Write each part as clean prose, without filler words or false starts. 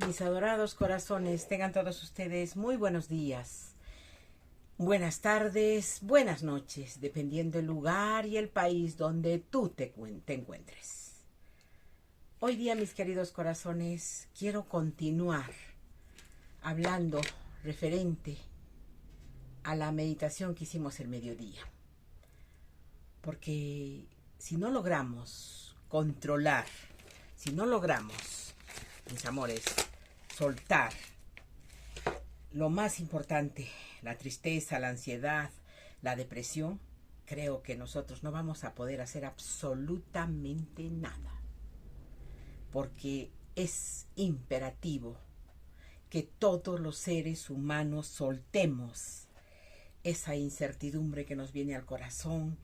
Mis adorados corazones, tengan todos ustedes muy buenos días, buenas tardes, buenas noches, dependiendo el lugar y el país donde tú te encuentres. Hoy día, mis queridos corazones, quiero continuar hablando referente a la meditación que hicimos el mediodía. Porque si no logramos controlar, si no logramos, mis amores, soltar lo más importante, la tristeza, la ansiedad, la depresión, creo que nosotros no vamos a poder hacer absolutamente nada. Porque es imperativo que todos los seres humanos soltemos esa incertidumbre que nos viene al corazón,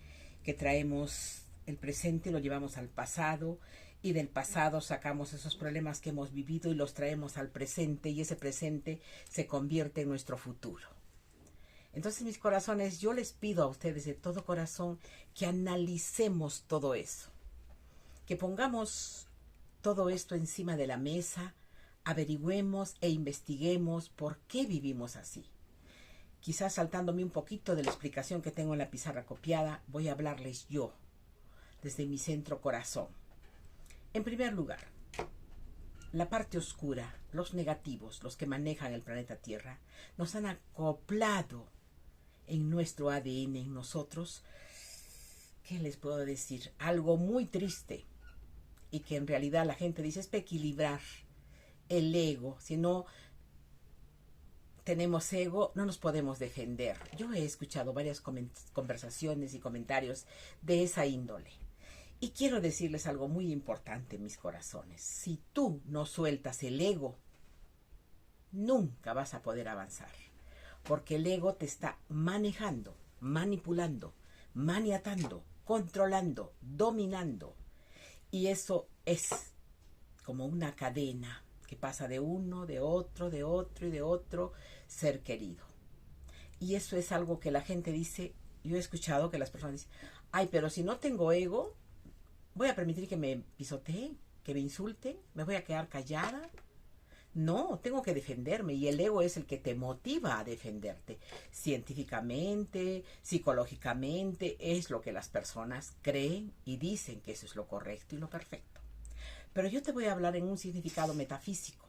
que traemos el presente y lo llevamos al pasado, y del pasado sacamos esos problemas que hemos vivido y los traemos al presente, y ese presente se convierte en nuestro futuro. Entonces, mis corazones, yo les pido a ustedes de todo corazón que analicemos todo eso, que pongamos todo esto encima de la mesa, averigüemos e investiguemos por qué vivimos así. Quizás saltándome un poquito de la explicación que tengo en la pizarra copiada, voy a hablarles yo, desde mi centro corazón. En primer lugar, la parte oscura, los negativos, los que manejan el planeta Tierra, nos han acoplado en nuestro ADN, en nosotros, ¿qué les puedo decir? Algo muy triste, y que en realidad la gente dice es para equilibrar el ego. Si no tenemos ego, no nos podemos defender. Yo he escuchado varias conversaciones y comentarios de esa índole. Y quiero decirles algo muy importante, mis corazones. Si tú no sueltas el ego, nunca vas a poder avanzar. Porque el ego te está manejando, manipulando, maniatando, controlando, dominando. Y eso es como una cadena que pasa de uno, de otro y de otro ser querido. Y eso es algo que la gente dice. Yo he escuchado que las personas dicen, ay, pero si no tengo ego, ¿voy a permitir que me pisoteen, que me insulten? ¿Me voy a quedar callada? No, tengo que defenderme, y el ego es el que te motiva a defenderte. Científicamente, psicológicamente, es lo que las personas creen y dicen que eso es lo correcto y lo perfecto. Pero yo te voy a hablar en un significado metafísico.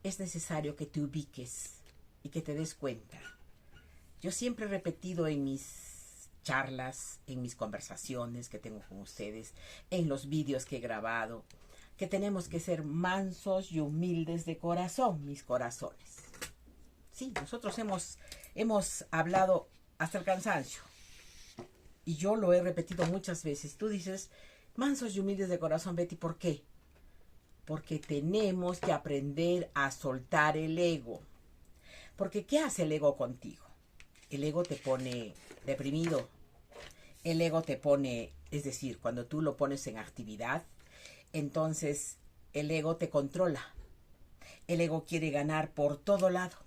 Es necesario que te ubiques y que te des cuenta. Yo siempre he repetido en mis charlas, en mis conversaciones que tengo con ustedes, en los vídeos que he grabado, que tenemos que ser mansos y humildes de corazón, mis corazones. Sí, nosotros hemos hablado hasta el cansancio, y yo lo he repetido muchas veces. Tú dices, mansos y humildes de corazón, Betty, ¿por qué? Porque tenemos que aprender a soltar el ego. Porque ¿qué hace el ego contigo? El ego te pone deprimido. El ego te pone, es decir, cuando tú lo pones en actividad, entonces el ego te controla. El ego quiere ganar por todo lado.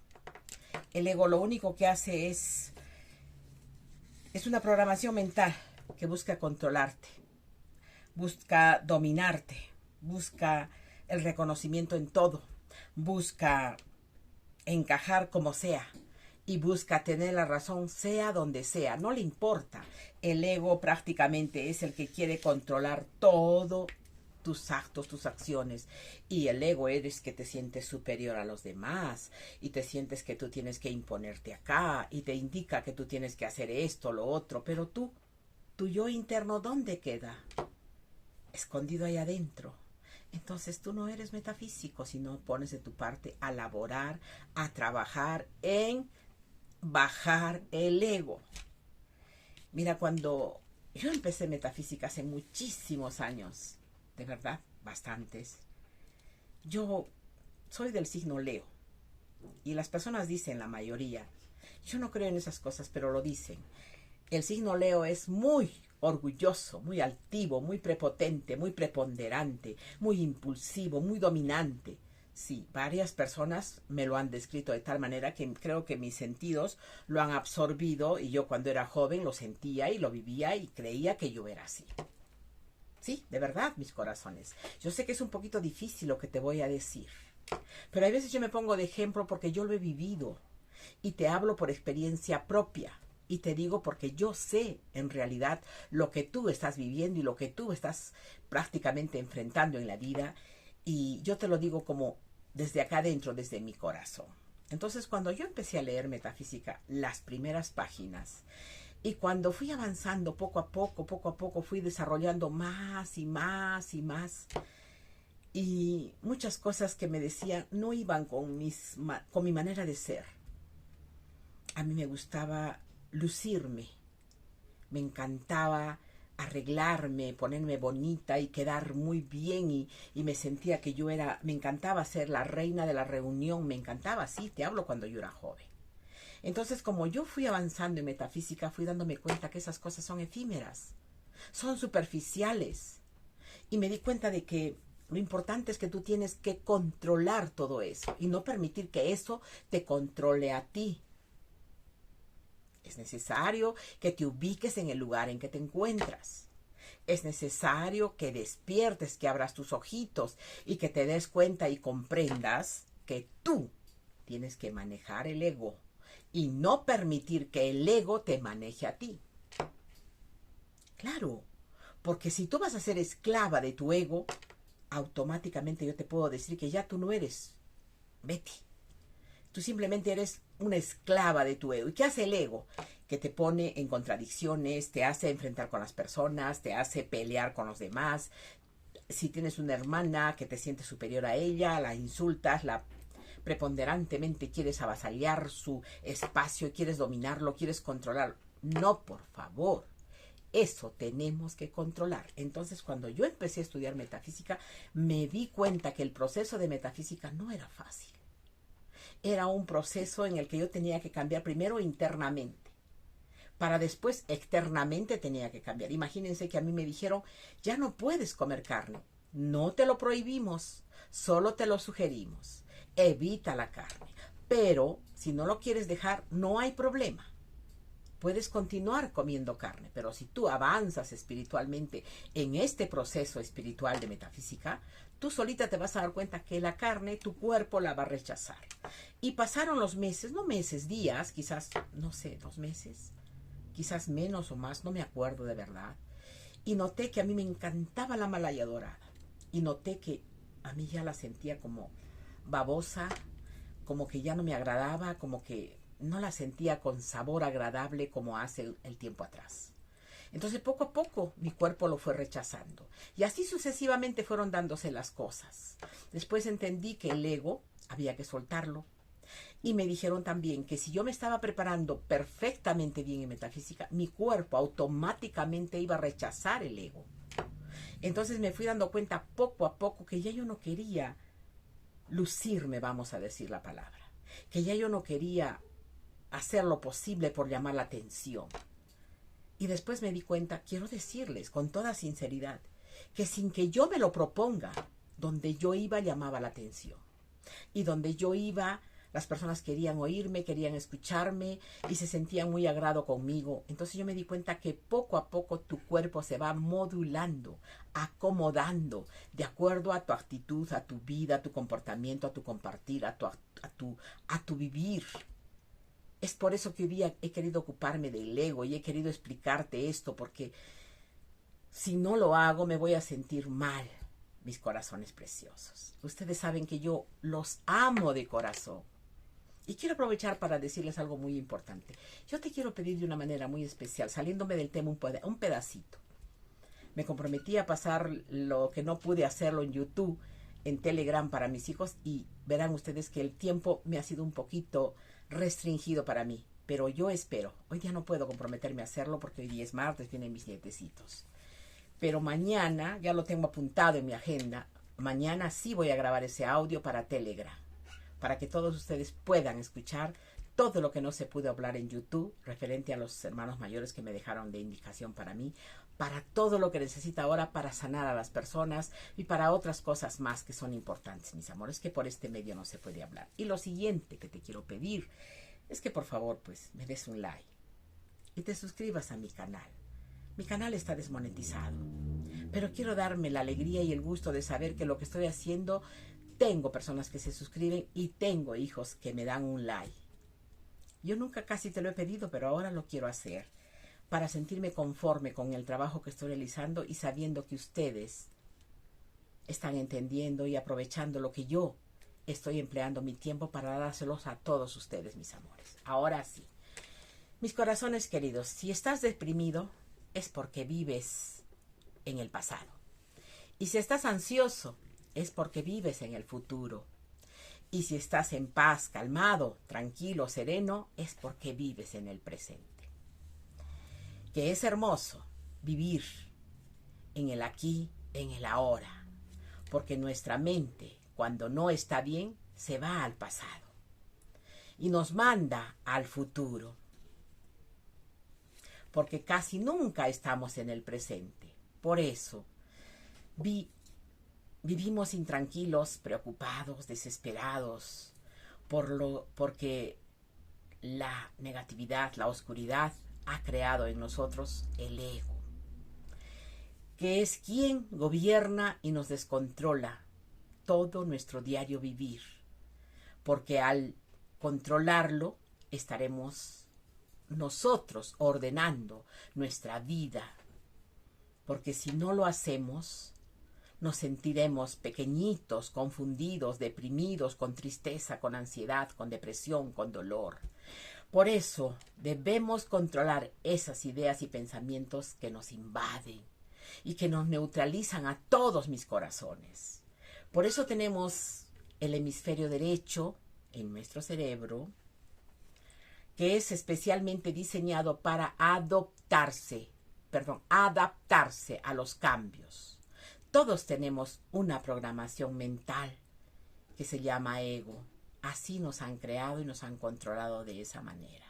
El ego lo único que hace es una programación mental que busca controlarte, busca dominarte, busca el reconocimiento en todo, busca encajar como sea, y busca tener la razón sea donde sea, no le importa. El ego prácticamente es el que quiere controlar todo, tus actos, tus acciones, y el ego eres que te sientes superior a los demás, y te sientes que tú tienes que imponerte acá, y te indica que tú tienes que hacer esto, lo otro, pero tu yo interno, ¿dónde queda? Escondido ahí adentro. Entonces tú no eres metafísico si no pones de tu parte a laborar, a trabajar en bajar el ego. Mira, cuando yo empecé metafísica hace muchísimos años, de verdad, bastantes, yo soy del signo Leo, y las personas dicen, la mayoría, yo no creo en esas cosas, pero lo dicen. El signo Leo es muy orgulloso, muy altivo, muy prepotente, muy preponderante, muy impulsivo, muy dominante. Sí, varias personas me lo han descrito de tal manera que creo que mis sentidos lo han absorbido, y yo cuando era joven lo sentía y lo vivía y creía que yo era así. Sí, de verdad, mis corazones. Yo sé que es un poquito difícil lo que te voy a decir, Pero hay veces yo me pongo de ejemplo porque yo lo he vivido y te hablo por experiencia propia. Y te digo porque yo sé en realidad lo que tú estás viviendo y lo que tú estás prácticamente enfrentando en la vida. Y yo te lo digo como desde acá adentro, desde mi corazón. Entonces, cuando yo empecé a leer metafísica, las primeras páginas, y cuando fui avanzando poco a poco, fui desarrollando más y más y más. Y muchas cosas que me decían no iban con mi manera de ser. A mí me gustaba lucirme, me encantaba arreglarme, ponerme bonita y quedar muy bien y me sentía que yo era, me encantaba ser la reina de la reunión, me encantaba, sí, te hablo cuando yo era joven. Entonces, como yo fui avanzando en metafísica, fui dándome cuenta que esas cosas son efímeras, son superficiales. Y me di cuenta de que lo importante es que tú tienes que controlar todo eso y no permitir que eso te controle a ti. Es necesario que te ubiques en el lugar en que te encuentras. Es necesario que despiertes, que abras tus ojitos y que te des cuenta y comprendas que tú tienes que manejar el ego y no permitir que el ego te maneje a ti. Claro, porque si tú vas a ser esclava de tu ego, automáticamente yo te puedo decir que ya tú no eres Betty. Tú simplemente eres una esclava de tu ego. ¿Y qué hace el ego? Que te pone en contradicciones, te hace enfrentar con las personas, te hace pelear con los demás. Si tienes una hermana que te siente superior a ella, la insultas, la preponderantemente quieres avasallar su espacio, quieres dominarlo, quieres controlarlo. No, por favor. Eso tenemos que controlar. Entonces, cuando yo empecé a estudiar metafísica, me di cuenta que el proceso de metafísica no era fácil. Era un proceso en el que yo tenía que cambiar primero internamente, para después externamente tenía que cambiar. Imagínense que a mí me dijeron, ya no puedes comer carne. No te lo prohibimos, solo te lo sugerimos. Evita la carne. Pero si no lo quieres dejar, no hay problema. Puedes continuar comiendo carne, pero si tú avanzas espiritualmente en este proceso espiritual de metafísica, tú solita te vas a dar cuenta que la carne, tu cuerpo la va a rechazar. Y pasaron los meses, no meses, días, quizás, no sé, 2 meses, quizás menos o más, no me acuerdo de verdad. Y noté que a mí me encantaba la malaya dorada. Y noté que a mí ya la sentía como babosa, como que ya no me agradaba, como que no la sentía con sabor agradable como hace el tiempo atrás. Entonces poco a poco mi cuerpo lo fue rechazando. Y así sucesivamente fueron dándose las cosas. Después entendí que el ego había que soltarlo. Y me dijeron también que si yo me estaba preparando perfectamente bien en metafísica, mi cuerpo automáticamente iba a rechazar el ego. Entonces me fui dando cuenta poco a poco que ya yo no quería lucirme, vamos a decir la palabra. Que ya yo no quería hacer lo posible por llamar la atención. Y después me di cuenta, quiero decirles con toda sinceridad, que sin que yo me lo proponga, donde yo iba llamaba la atención. Y donde yo iba, las personas querían oírme, querían escucharme y se sentían muy agrado conmigo. Entonces yo me di cuenta que poco a poco tu cuerpo se va modulando, acomodando, de acuerdo a tu actitud, a tu vida, a tu comportamiento, a tu compartir, a tu vivir. Es por eso que hoy día he querido ocuparme del ego y he querido explicarte esto, porque si no lo hago me voy a sentir mal, mis corazones preciosos. Ustedes saben que yo los amo de corazón. Y quiero aprovechar para decirles algo muy importante. Yo te quiero pedir de una manera muy especial, saliéndome del tema un pedacito. Me comprometí a pasar lo que no pude hacerlo en YouTube, en Telegram para mis hijos, y verán ustedes que el tiempo me ha sido un poquito restringido para mí, pero yo espero. Hoy día no puedo comprometerme a hacerlo porque hoy día es martes, vienen mis nietecitos. Pero mañana, ya lo tengo apuntado en mi agenda, mañana sí voy a grabar ese audio para Telegram, para que todos ustedes puedan escuchar todo lo que no se pudo hablar en YouTube, referente a los hermanos mayores que me dejaron de indicación para mí, para todo lo que necesita ahora para sanar a las personas y para otras cosas más que son importantes, mis amores, que por este medio no se puede hablar. Y lo siguiente que te quiero pedir es que por favor pues me des un like y te suscribas a mi canal. Mi canal está desmonetizado, pero quiero darme la alegría y el gusto de saber que lo que estoy haciendo tengo personas que se suscriben y tengo hijos que me dan un like. Yo nunca casi te lo he pedido, pero ahora lo quiero hacer para sentirme conforme con el trabajo que estoy realizando y sabiendo que ustedes están entendiendo y aprovechando lo que yo estoy empleando mi tiempo para dárselos a todos ustedes, mis amores. Ahora sí, mis corazones queridos, si estás deprimido es porque vives en el pasado. Y si estás ansioso es porque vives en el futuro. Y si estás en paz, calmado, tranquilo, sereno, es porque vives en el presente. Que es hermoso vivir en el aquí, en el ahora. Porque nuestra mente, cuando no está bien, se va al pasado. Y nos manda al futuro. Porque casi nunca estamos en el presente. Por eso, vivimos intranquilos, preocupados, desesperados, porque la negatividad, la oscuridad ha creado en nosotros el ego, que es quien gobierna y nos descontrola todo nuestro diario vivir, porque al controlarlo estaremos nosotros ordenando nuestra vida, porque si no lo hacemos, nos sentiremos pequeñitos, confundidos, deprimidos, con tristeza, con ansiedad, con depresión, con dolor. Por eso debemos controlar esas ideas y pensamientos que nos invaden y que nos neutralizan a todos mis corazones. Por eso tenemos el hemisferio derecho en nuestro cerebro, que es especialmente diseñado para adaptarse a los cambios. Todos tenemos una programación mental que se llama ego. Así nos han creado y nos han controlado de esa manera.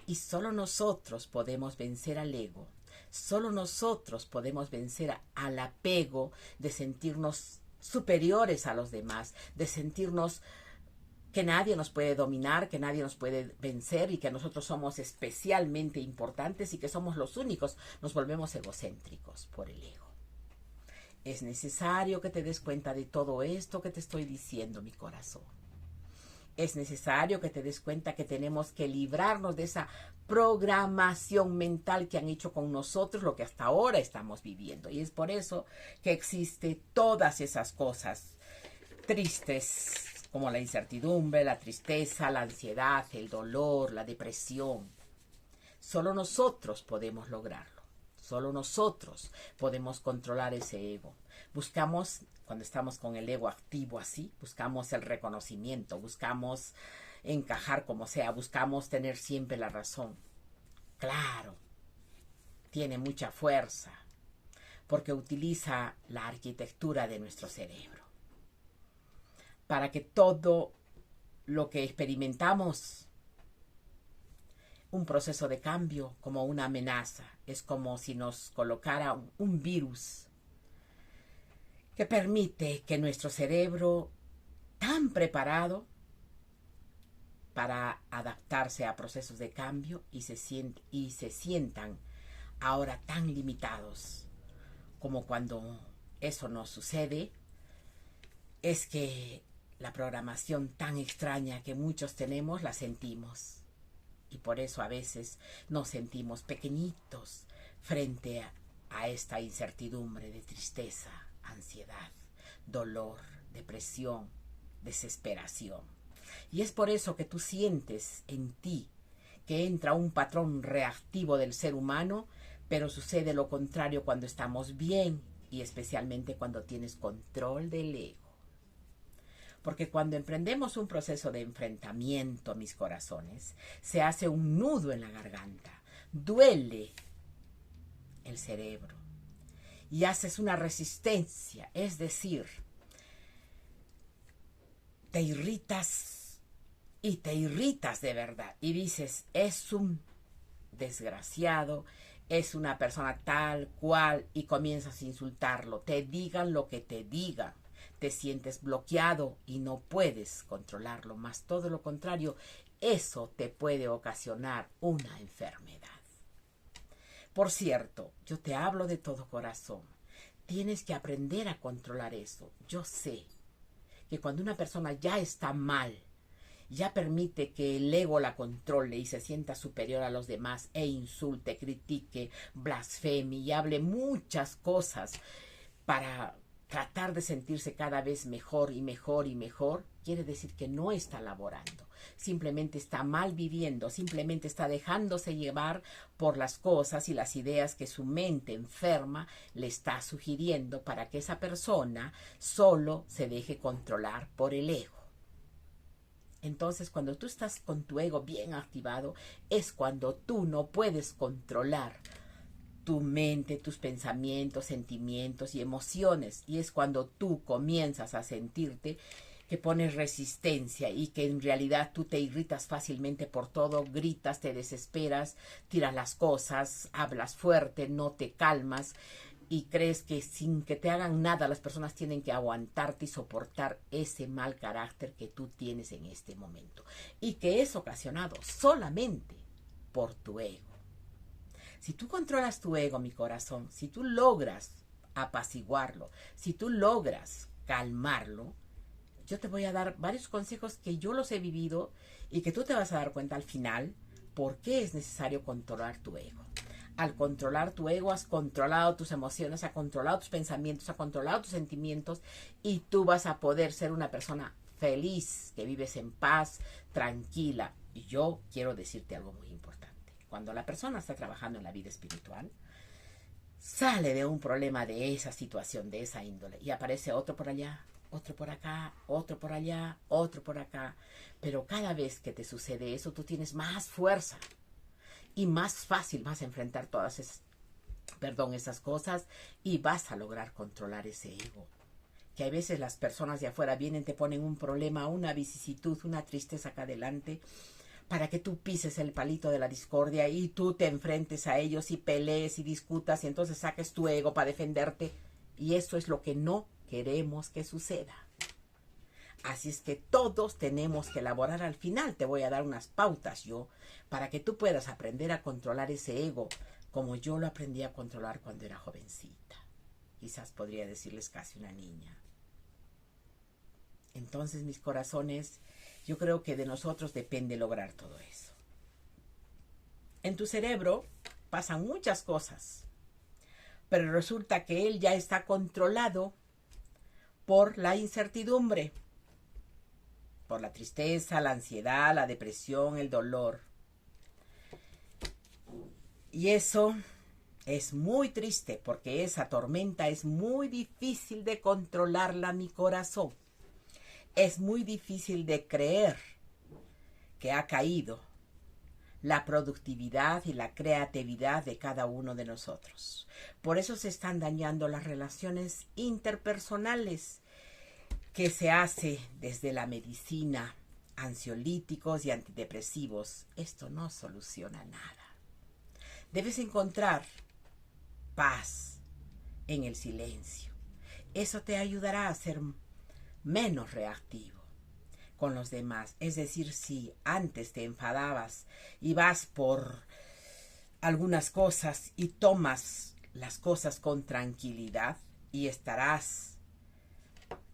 Y solo nosotros podemos vencer al ego. Solo nosotros podemos vencer al apego de sentirnos superiores a los demás, de sentirnos que nadie nos puede dominar, que nadie nos puede vencer y que nosotros somos especialmente importantes y que somos los únicos. Nos volvemos egocéntricos por el ego. Es necesario que te des cuenta de todo esto que te estoy diciendo, mi corazón. Es necesario que te des cuenta que tenemos que librarnos de esa programación mental que han hecho con nosotros lo que hasta ahora estamos viviendo. Y es por eso que existe todas esas cosas tristes, como la incertidumbre, la tristeza, la ansiedad, el dolor, la depresión. Solo nosotros podemos lograrlo. Solo nosotros podemos controlar ese ego. Buscamos, cuando estamos con el ego activo así, buscamos el reconocimiento, buscamos encajar como sea, buscamos tener siempre la razón. Claro, tiene mucha fuerza, porque utiliza la arquitectura de nuestro cerebro para que todo lo que experimentamos, un proceso de cambio, como una amenaza, es como si nos colocara un virus que permite que nuestro cerebro, tan preparado para adaptarse a procesos de cambio y se sientan ahora tan limitados como cuando eso nos sucede, es que la programación tan extraña que muchos tenemos la sentimos. Y por eso a veces nos sentimos pequeñitos frente a esta incertidumbre de tristeza, ansiedad, dolor, depresión, desesperación. Y es por eso que tú sientes en ti que entra un patrón reactivo del ser humano, pero sucede lo contrario cuando estamos bien y especialmente cuando tienes control del ego. Porque cuando emprendemos un proceso de enfrentamiento, mis corazones, se hace un nudo en la garganta, duele el cerebro y haces una resistencia, es decir, te irritas y te irritas de verdad y dices, es un desgraciado, es una persona tal cual y comienzas a insultarlo, te digan lo que te digan. Te sientes bloqueado y no puedes controlarlo, más todo lo contrario, eso te puede ocasionar una enfermedad. Por cierto, yo te hablo de todo corazón. Tienes que aprender a controlar eso. Yo sé que cuando una persona ya está mal, ya permite que el ego la controle y se sienta superior a los demás e insulte, critique, blasfeme y hable muchas cosas para tratar de sentirse cada vez mejor y mejor y mejor, quiere decir que no está laborando. Simplemente está mal viviendo, simplemente está dejándose llevar por las cosas y las ideas que su mente enferma le está sugiriendo para que esa persona solo se deje controlar por el ego. Entonces, cuando tú estás con tu ego bien activado, es cuando tú no puedes controlar tu mente, tus pensamientos, sentimientos y emociones. Y es cuando tú comienzas a sentirte que pones resistencia y que en realidad tú te irritas fácilmente por todo, gritas, te desesperas, tiras las cosas, hablas fuerte, no te calmas y crees que sin que te hagan nada las personas tienen que aguantarte y soportar ese mal carácter que tú tienes en este momento y que es ocasionado solamente por tu ego. Si tú controlas tu ego, mi corazón, si tú logras apaciguarlo, si tú logras calmarlo, yo te voy a dar varios consejos que yo los he vivido y que tú te vas a dar cuenta al final por qué es necesario controlar tu ego. Al controlar tu ego, has controlado tus emociones, has controlado tus pensamientos, has controlado tus sentimientos y tú vas a poder ser una persona feliz, que vives en paz, tranquila. Y yo quiero decirte algo muy importante. Cuando la persona está trabajando en la vida espiritual, sale de un problema de esa situación, de esa índole, y aparece otro por allá, otro por acá, otro por allá, otro por acá. Pero cada vez que te sucede eso, tú tienes más fuerza y más fácil vas a enfrentar todas esas cosas y vas a lograr controlar ese ego. Que a veces las personas de afuera vienen, te ponen un problema, una vicisitud, una tristeza acá adelante, para que tú pises el palito de la discordia y tú te enfrentes a ellos y pelees y discutas y entonces saques tu ego para defenderte. Y eso es lo que no queremos que suceda. Así es que todos tenemos que elaborar. Al final te voy a dar unas pautas yo para que tú puedas aprender a controlar ese ego como yo lo aprendí a controlar cuando era jovencita. Quizás podría decirles casi una niña. Entonces, mis corazones, yo creo que de nosotros depende lograr todo eso. En tu cerebro pasan muchas cosas, pero resulta que él ya está controlado por la incertidumbre, por la tristeza, la ansiedad, la depresión, el dolor. Y eso es muy triste porque esa tormenta es muy difícil de controlarla, mi corazón. Es muy difícil de creer que ha caído la productividad y la creatividad de cada uno de nosotros. Por eso se están dañando las relaciones interpersonales que se hace desde la medicina, ansiolíticos y antidepresivos. Esto no soluciona nada. Debes encontrar paz en el silencio. Eso te ayudará a ser menos reactivo con los demás. Es decir, si antes te enfadabas y vas por algunas cosas y tomas las cosas con tranquilidad, y estarás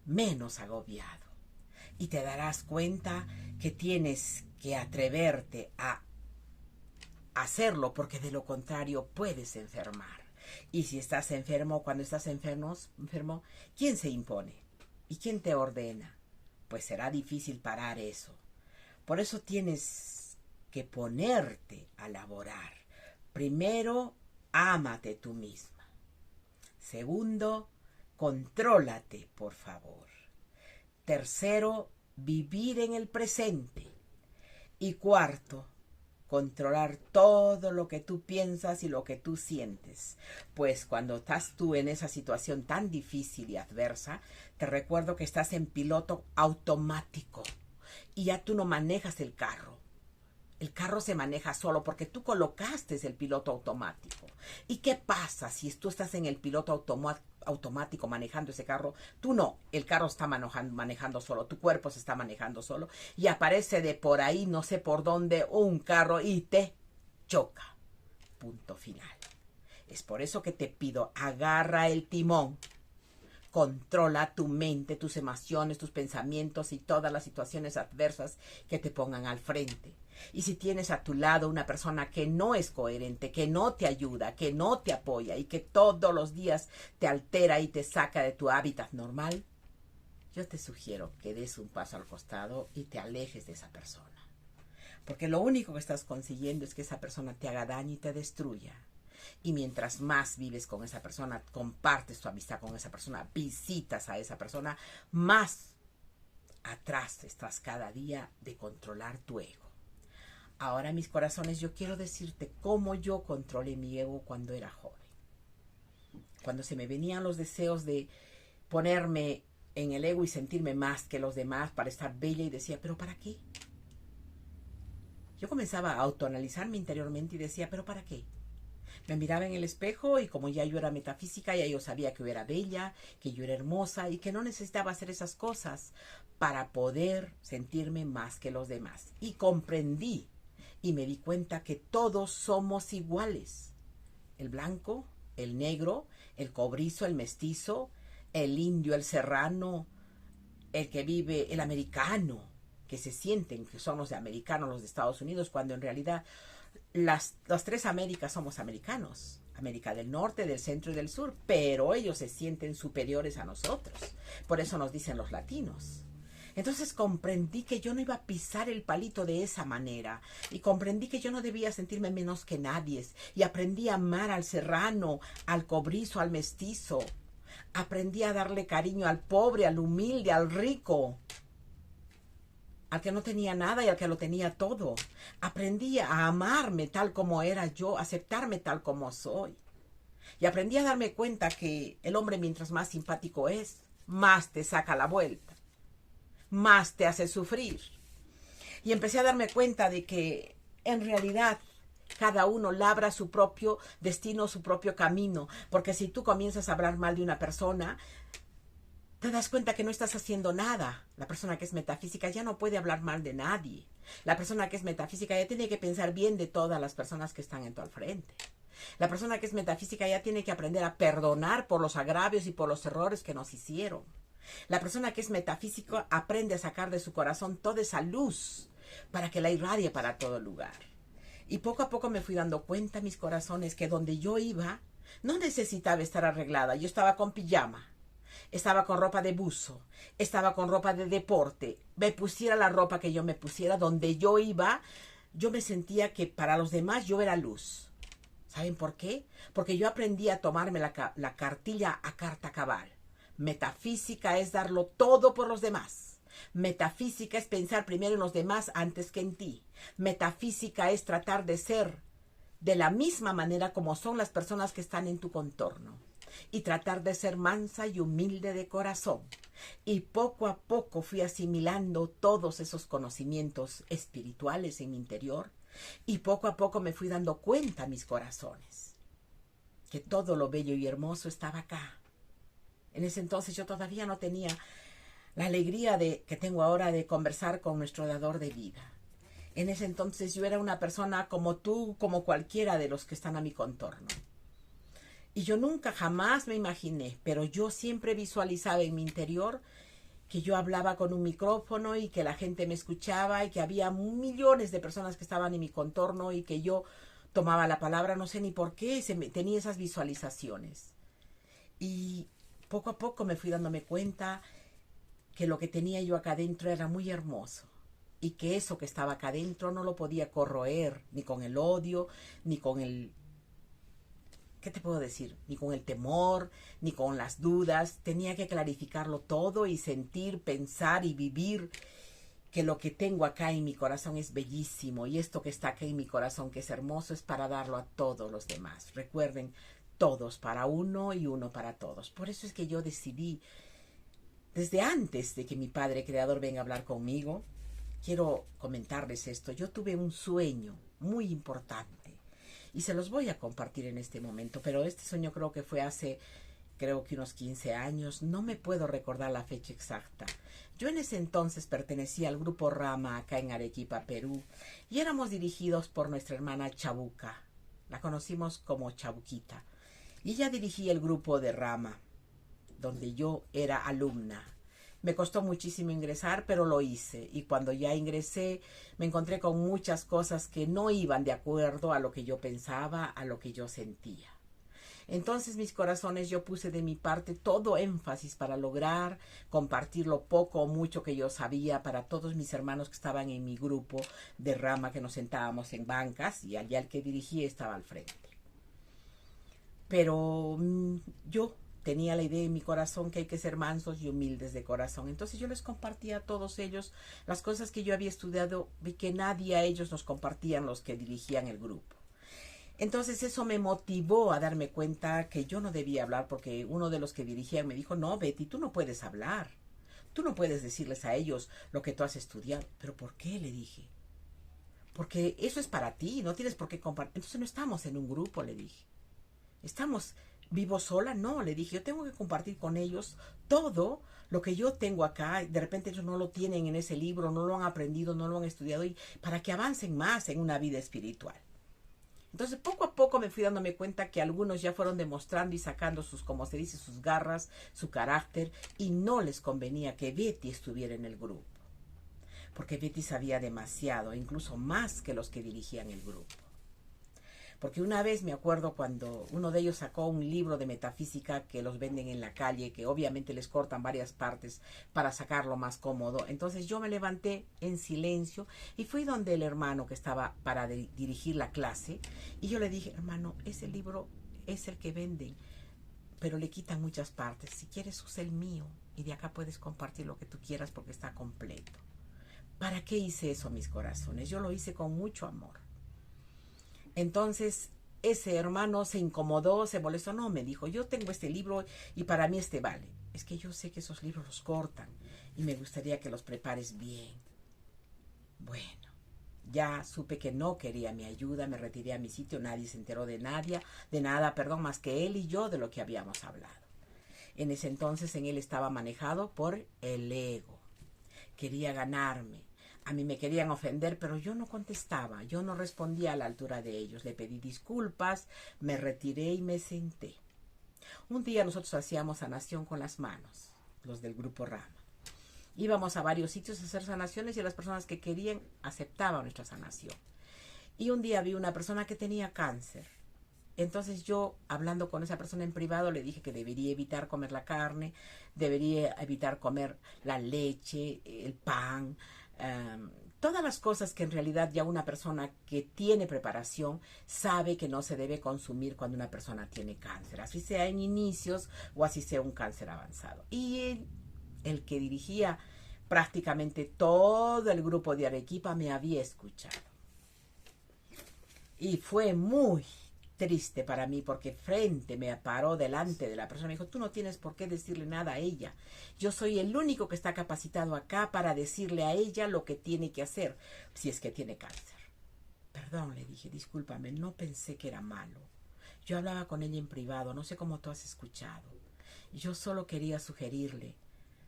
menos agobiado y te darás cuenta que tienes que atreverte a hacerlo, porque de lo contrario puedes enfermar. Y si estás enfermo, cuando estás enfermo, ¿quién se impone? ¿Y quién te ordena? Pues será difícil parar eso. Por eso tienes que ponerte a laborar. Primero, ámate tú misma. Segundo, contrólate, por favor. Tercero, vivir en el presente. Y cuarto, controlar todo lo que tú piensas y lo que tú sientes. Pues cuando estás tú en esa situación tan difícil y adversa, te recuerdo que estás en piloto automático y ya tú no manejas el carro. El carro se maneja solo porque tú colocaste el piloto automático. ¿Y qué pasa si tú estás en el piloto automático manejando ese carro? Tú no, el carro está manejando solo, tu cuerpo se está manejando solo y aparece de por ahí, no sé por dónde, un carro y te choca. Punto final. Es por eso que te pido, agarra el timón, controla tu mente, tus emociones, tus pensamientos y todas las situaciones adversas que te pongan al frente. Y si tienes a tu lado una persona que no es coherente, que no te ayuda, que no te apoya y que todos los días te altera y te saca de tu hábitat normal, yo te sugiero que des un paso al costado y te alejes de esa persona. Porque lo único que estás consiguiendo es que esa persona te haga daño y te destruya. Y mientras más vives con esa persona, compartes tu amistad con esa persona, visitas a esa persona, más atrás estás cada día de controlar tu ego. Ahora, mis corazones, yo quiero decirte cómo yo controlé mi ego cuando era joven. Cuando se me venían los deseos de ponerme en el ego y sentirme más que los demás para estar bella y decía, ¿pero para qué? Yo comenzaba a autoanalizarme interiormente y decía, ¿pero para qué? Me miraba en el espejo y como ya yo era metafísica, ya yo sabía que yo era bella, que yo era hermosa y que no necesitaba hacer esas cosas para poder sentirme más que los demás. Y comprendí y me di cuenta que todos somos iguales. El blanco, el negro, el cobrizo, el mestizo, el indio, el serrano, el que vive, el americano, que se sienten que son los de americanos, los de Estados Unidos, cuando en realidad las tres Américas somos americanos. América del Norte, del Centro y del Sur, pero ellos se sienten superiores a nosotros. Por eso nos dicen los latinos. Entonces comprendí que yo no iba a pisar el palito de esa manera y comprendí que yo no debía sentirme menos que nadie y aprendí a amar al serrano, al cobrizo, al mestizo. Aprendí a darle cariño al pobre, al humilde, al rico, al que no tenía nada y al que lo tenía todo. Aprendí a amarme tal como era yo, aceptarme tal como soy. Y aprendí a darme cuenta que el hombre mientras más simpático es, más te saca la vuelta, más te hace sufrir. Y empecé a darme cuenta de que en realidad cada uno labra su propio destino, su propio camino. Porque si tú comienzas a hablar mal de una persona, te das cuenta que no estás haciendo nada. La persona que es metafísica ya no puede hablar mal de nadie. La persona que es metafísica ya tiene que pensar bien de todas las personas que están en tu al frente. La persona que es metafísica ya tiene que aprender a perdonar por los agravios y por los errores que nos hicieron. La persona que es metafísica aprende a sacar de su corazón toda esa luz para que la irradie para todo lugar. Y poco a poco me fui dando cuenta, mis corazones, que donde yo iba no necesitaba estar arreglada. Yo estaba con pijama, estaba con ropa de buzo, estaba con ropa de deporte. Me pusiera la ropa que yo me pusiera, donde yo iba, yo me sentía que para los demás yo era luz. ¿Saben por qué? Porque yo aprendí a tomarme la cartilla a carta cabal. Metafísica es darlo todo por los demás. Metafísica es pensar primero en los demás antes que en ti. Metafísica es tratar de ser de la misma manera como son las personas que están en tu contorno. Y tratar de ser mansa y humilde de corazón. Y poco a poco fui asimilando todos esos conocimientos espirituales en mi interior. Y poco a poco me fui dando cuenta, mis corazones, que todo lo bello y hermoso estaba acá. En ese entonces yo todavía no tenía la alegría que tengo ahora de conversar con nuestro dador de vida. En ese entonces yo era una persona como tú, como cualquiera de los que están a mi contorno. Y yo nunca jamás me imaginé, pero yo siempre visualizaba en mi interior que yo hablaba con un micrófono y que la gente me escuchaba y que había millones de personas que estaban en mi contorno y que yo tomaba la palabra, no sé ni por qué, tenía esas visualizaciones. Y poco a poco me fui dándome cuenta que lo que tenía yo acá adentro era muy hermoso y que eso que estaba acá adentro no lo podía corroer ni con el odio, ni con el... ¿Qué te puedo decir? Ni con el temor, ni con las dudas. Tenía que clarificarlo todo y sentir, pensar y vivir que lo que tengo acá en mi corazón es bellísimo y esto que está acá en mi corazón que es hermoso es para darlo a todos los demás. Recuerden, todos para uno y uno para todos. Por eso es que yo decidí, desde antes de que mi Padre Creador venga a hablar conmigo, quiero comentarles esto. Yo tuve un sueño muy importante y se los voy a compartir en este momento, pero este sueño creo que fue hace, creo que unos 15 años, no me puedo recordar la fecha exacta. Yo en ese entonces pertenecía al grupo Rama acá en Arequipa, Perú, y éramos dirigidos por nuestra hermana Chabuca. La conocimos como Chabuquita. Y ella dirigía el grupo de Rama. donde yo era alumna. Me costó muchísimo ingresar, pero lo hice. Y cuando ya ingresé, me encontré con muchas cosas que no iban de acuerdo a lo que yo pensaba, a lo que yo sentía. Entonces, mis corazones, yo puse de mi parte todo énfasis para lograr compartir lo poco o mucho que yo sabía para todos mis hermanos que estaban en mi grupo de rama, que nos sentábamos en bancas y allá el que dirigía estaba al frente. Pero yo tenía la idea en mi corazón que hay que ser mansos y humildes de corazón. Entonces yo les compartía a todos ellos las cosas que yo había estudiado y que nadie a ellos nos compartían los que dirigían el grupo. Entonces eso me motivó a darme cuenta que yo no debía hablar, porque uno de los que dirigían me dijo, no, Betty, tú no puedes hablar. Tú no puedes decirles a ellos lo que tú has estudiado. ¿Pero por qué? Le dije. Porque eso es para ti, no tienes por qué compartir. Entonces no estamos en un grupo, le dije. ¿Estamos vivo sola? No, le dije, yo tengo que compartir con ellos todo lo que yo tengo acá. De repente ellos no lo tienen en ese libro, no lo han aprendido, no lo han estudiado, y para que avancen más en una vida espiritual. Entonces, poco a poco me fui dándome cuenta que algunos ya fueron demostrando y sacando sus, como se dice, sus garras, su carácter, y no les convenía que Betty estuviera en el grupo. Porque Betty sabía demasiado, incluso más que los que dirigían el grupo. Porque una vez me acuerdo cuando uno de ellos sacó un libro de metafísica que los venden en la calle, que obviamente les cortan varias partes para sacarlo más cómodo. Entonces yo me levanté en silencio y fui donde el hermano que estaba para dirigir la clase, y yo le dije, hermano, ese libro es el que venden, pero le quitan muchas partes. Si quieres, usa el mío y de acá puedes compartir lo que tú quieras porque está completo. ¿Para qué hice eso, mis corazones? Yo lo hice con mucho amor. Entonces ese hermano se incomodó, se molestó. No, me dijo, yo tengo este libro y para mí este vale. Es que yo sé que esos libros los cortan y me gustaría que los prepares bien. Bueno, ya supe que no quería mi ayuda, me retiré a mi sitio, nadie se enteró de nada, más que él y yo de lo que habíamos hablado. En ese entonces en él estaba manejado por el ego. Quería ganarme. A mí me querían ofender, pero yo no contestaba, yo no respondía a la altura de ellos. Le pedí disculpas, me retiré y me senté. Un día nosotros hacíamos sanación con las manos, los del grupo Rama. Íbamos a varios sitios a hacer sanaciones y las personas que querían aceptaban nuestra sanación. Y un día vi una persona que tenía cáncer. Entonces yo, hablando con esa persona en privado, le dije que debería evitar comer la carne, debería evitar comer la leche, el pan, todas las cosas que en realidad ya una persona que tiene preparación sabe que no se debe consumir cuando una persona tiene cáncer, así sea en inicios o así sea un cáncer avanzado. Y el que dirigía prácticamente todo el grupo de Arequipa me había escuchado. Y fue muy triste para mí porque me paró delante de la persona. Me dijo, tú no tienes por qué decirle nada a ella. Yo soy el único que está capacitado acá para decirle a ella lo que tiene que hacer si es que tiene cáncer. Perdón, le dije, discúlpame, no pensé que era malo. Yo hablaba con ella en privado, no sé cómo tú has escuchado. Yo solo quería sugerirle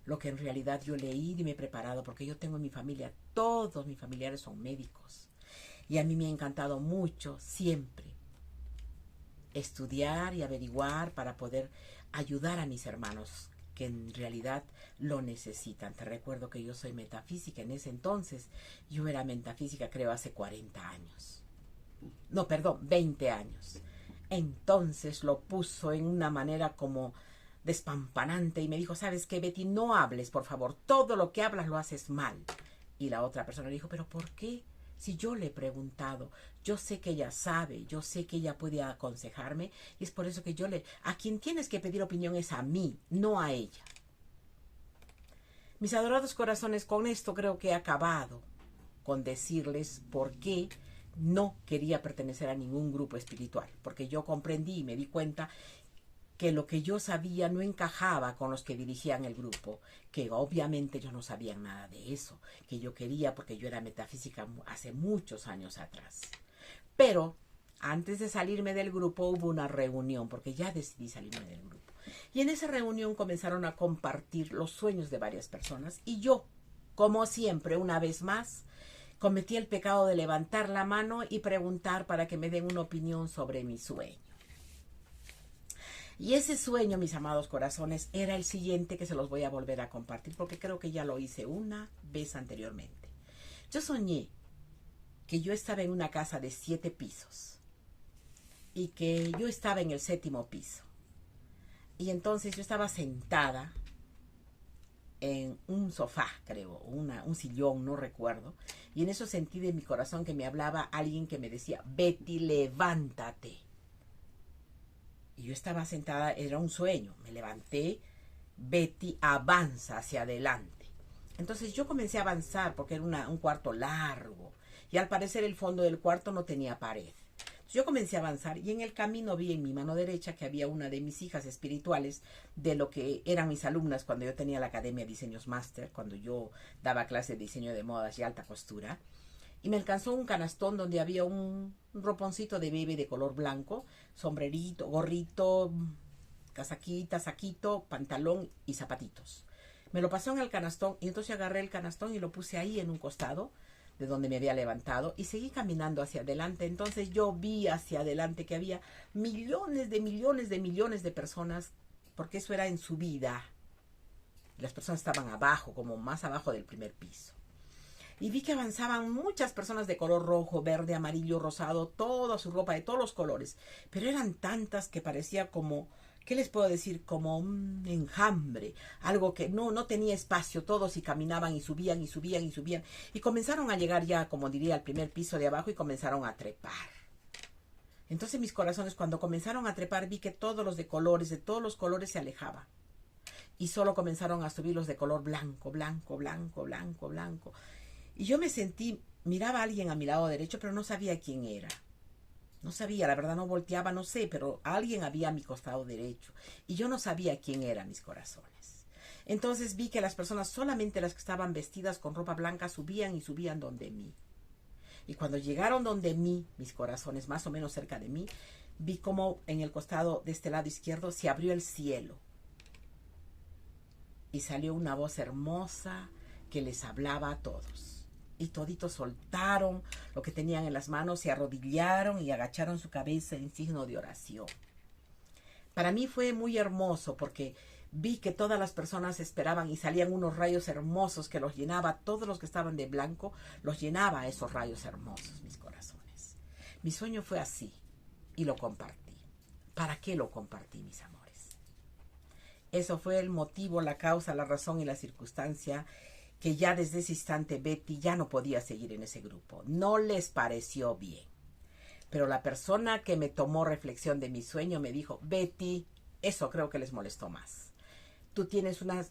lo que en realidad yo leí y me he preparado, porque yo tengo en mi familia, todos mis familiares son médicos. Y a mí me ha encantado mucho siempre estudiar y averiguar para poder ayudar a mis hermanos que en realidad lo necesitan. Te recuerdo que yo soy metafísica. En ese entonces yo era metafísica, creo, hace 40 años. No, perdón, 20 años. Entonces lo puso en una manera como despampanante y me dijo, ¿sabes qué, Betty? No hables, por favor. Todo lo que hablas lo haces mal. Y la otra persona le dijo, ¿pero por qué? Si yo le he preguntado, yo sé que ella sabe, yo sé que ella puede aconsejarme, y es por eso que a quien tienes que pedir opinión es a mí, no a ella. Mis adorados corazones, con esto creo que he acabado con decirles por qué no quería pertenecer a ningún grupo espiritual, porque yo comprendí y me di cuenta que lo que yo sabía no encajaba con los que dirigían el grupo, que obviamente ellos no sabían nada de eso, que yo quería porque yo era metafísica hace muchos años atrás. Pero antes de salirme del grupo hubo una reunión, porque ya decidí salirme del grupo. Y en esa reunión comenzaron a compartir los sueños de varias personas y yo, como siempre, una vez más, cometí el pecado de levantar la mano y preguntar para que me den una opinión sobre mi sueño. Y ese sueño, mis amados corazones, era el siguiente que se los voy a volver a compartir porque creo que ya lo hice una vez anteriormente. Yo soñé que yo estaba en una casa de 7 pisos y que yo estaba en el 7º piso. Y entonces yo estaba sentada en un sofá, creo, un sillón, no recuerdo. Y en eso sentí de mi corazón que me hablaba alguien que me decía, Betty, levántate. Y yo estaba sentada, era un sueño, me levanté, Betty, avanza hacia adelante. Entonces yo comencé a avanzar porque era un cuarto largo y al parecer el fondo del cuarto no tenía pared. Entonces yo comencé a avanzar y en el camino vi en mi mano derecha que había una de mis hijas espirituales de lo que eran mis alumnas cuando yo tenía la Academia de Diseños Máster, cuando yo daba clase de diseño de modas y alta costura. Y me alcanzó un canastón donde había un roponcito de bebé de color blanco, sombrerito, gorrito, casaquita, saquito, pantalón y zapatitos. Me lo pasó en el canastón y entonces agarré el canastón y lo puse ahí en un costado de donde me había levantado y seguí caminando hacia adelante. Entonces yo vi hacia adelante que había millones de personas, porque eso era en subida. Las personas estaban abajo, como más abajo del primer piso. Y vi que avanzaban muchas personas de color rojo, verde, amarillo, rosado, toda su ropa de todos los colores. Pero eran tantas que parecía como, ¿qué les puedo decir? Como un enjambre, algo que no tenía espacio, todos y caminaban y subían y subían y subían. Y comenzaron a llegar ya, como diría, al primer piso de abajo y comenzaron a trepar. Entonces mis corazones, cuando comenzaron a trepar, vi que todos los de todos los colores se alejaban. Y solo comenzaron a subir los de color blanco, blanco, blanco, blanco, blanco. Y yo me sentí, miraba a alguien a mi lado derecho, pero no sabía quién era. No sabía, la verdad no volteaba, no sé, pero alguien había a mi costado derecho. Y yo no sabía quién era, mis corazones. Entonces vi que las personas, solamente las que estaban vestidas con ropa blanca, subían y subían donde mí. Y cuando llegaron donde mí, mis corazones, más o menos cerca de mí, vi como en el costado de este lado izquierdo se abrió el cielo. Y salió una voz hermosa que les hablaba a todos. Y toditos soltaron lo que tenían en las manos, se arrodillaron y agacharon su cabeza en signo de oración. Para mí fue muy hermoso porque vi que todas las personas esperaban y salían unos rayos hermosos que los llenaba, todos los que estaban de blanco, los llenaba esos rayos hermosos, mis corazones. Mi sueño fue así y lo compartí. ¿Para qué lo compartí, mis amores? Eso fue el motivo, la causa, la razón y la circunstancia que ya desde ese instante Betty ya no podía seguir en ese grupo. No les pareció bien. Pero la persona que me tomó reflexión de mi sueño me dijo, Betty, eso creo que les molestó más. Tú tienes una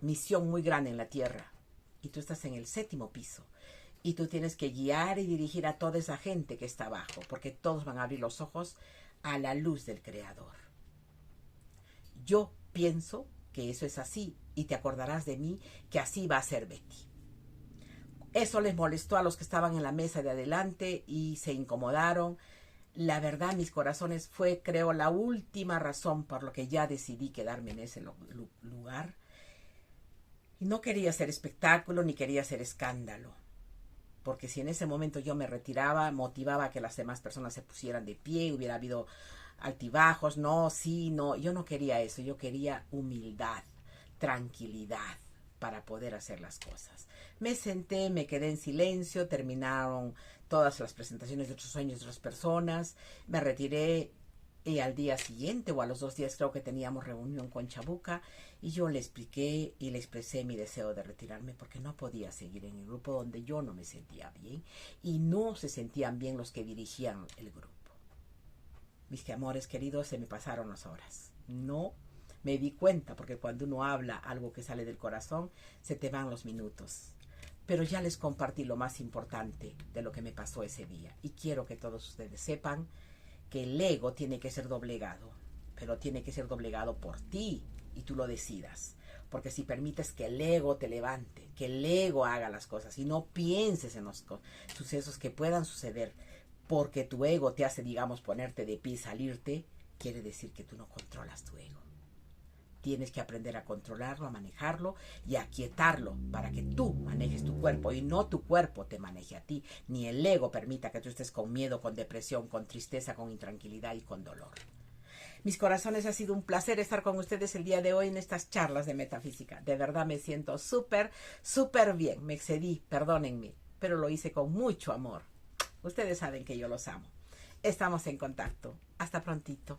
misión muy grande en la tierra y tú estás en el 7º piso. Y tú tienes que guiar y dirigir a toda esa gente que está abajo, porque todos van a abrir los ojos a la luz del Creador. Yo pienso que eso es así y te acordarás de mí que así va a ser Betty. Eso les molestó a los que estaban en la mesa de adelante y se incomodaron. La verdad, mis corazones, fue, creo, la última razón por lo que ya decidí quedarme en ese lugar. Y no quería hacer espectáculo ni quería hacer escándalo. Porque si en ese momento yo me retiraba, motivaba a que las demás personas se pusieran de pie, hubiera habido altibajos, no, sí, no. Yo no quería eso, yo quería humildad, tranquilidad para poder hacer las cosas. Me senté, me quedé en silencio, terminaron todas las presentaciones de otros sueños de otras personas, me retiré y al día siguiente o a los 2 días creo que teníamos reunión con Chabuca y yo le expliqué y le expresé mi deseo de retirarme porque no podía seguir en el grupo donde yo no me sentía bien y no se sentían bien los que dirigían el grupo. Mis amores queridos, se me pasaron las horas. No me di cuenta, porque cuando uno habla algo que sale del corazón, se te van los minutos. Pero ya les compartí lo más importante de lo que me pasó ese día. Y quiero que todos ustedes sepan que el ego tiene que ser doblegado, pero tiene que ser doblegado por ti y tú lo decidas. Porque si permites que el ego te levante, que el ego haga las cosas y no pienses en los sucesos que puedan suceder, porque tu ego te hace, digamos, ponerte de pie y salirte, quiere decir que tú no controlas tu ego. Tienes que aprender a controlarlo, a manejarlo y a aquietarlo para que tú manejes tu cuerpo y no tu cuerpo te maneje a ti, ni el ego permita que tú estés con miedo, con depresión, con tristeza, con intranquilidad y con dolor. Mis corazones, ha sido un placer estar con ustedes el día de hoy en estas charlas de metafísica. De verdad me siento súper, súper bien. Me excedí, perdónenme, pero lo hice con mucho amor. Ustedes saben que yo los amo. Estamos en contacto. Hasta prontito.